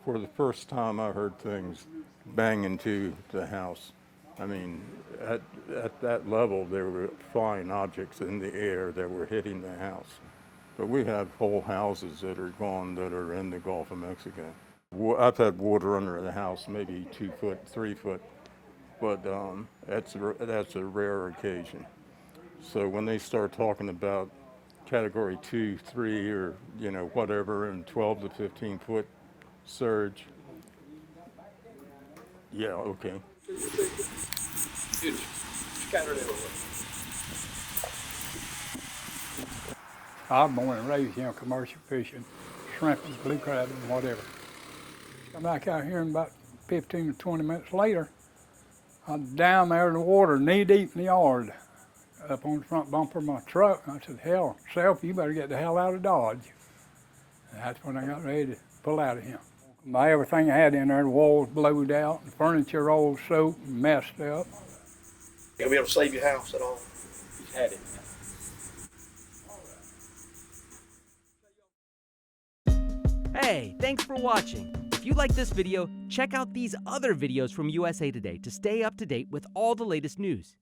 For the first time, I heard things bang into the house. I mean, at that level, there were flying objects in the air that were hitting the house. But we have whole houses that are gone that are in the Gulf of Mexico. I've had water under the house, maybe 2 foot, 3 foot, but that's a rare occasion. So when they start talking about category 2, 3, or whatever, and 12 to 15 foot surge, yeah, okay. I was born and raised, commercial fishing, shrimp and blue crab and whatever. Come back out here and about 15 to 20 minutes later, I'm down there in the water, knee deep in the yard, up on the front bumper of my truck. I said, hell, Self, you better get the hell out of Dodge. And that's when I got ready to pull out of him. Everything I had in there, the walls blowed out, the furniture all soaked and messed up. You gonna be able to save your house at all? He's had it. Hey, thanks for watching. If you like this video, check out these other videos from USA Today to stay up to date with all the latest news.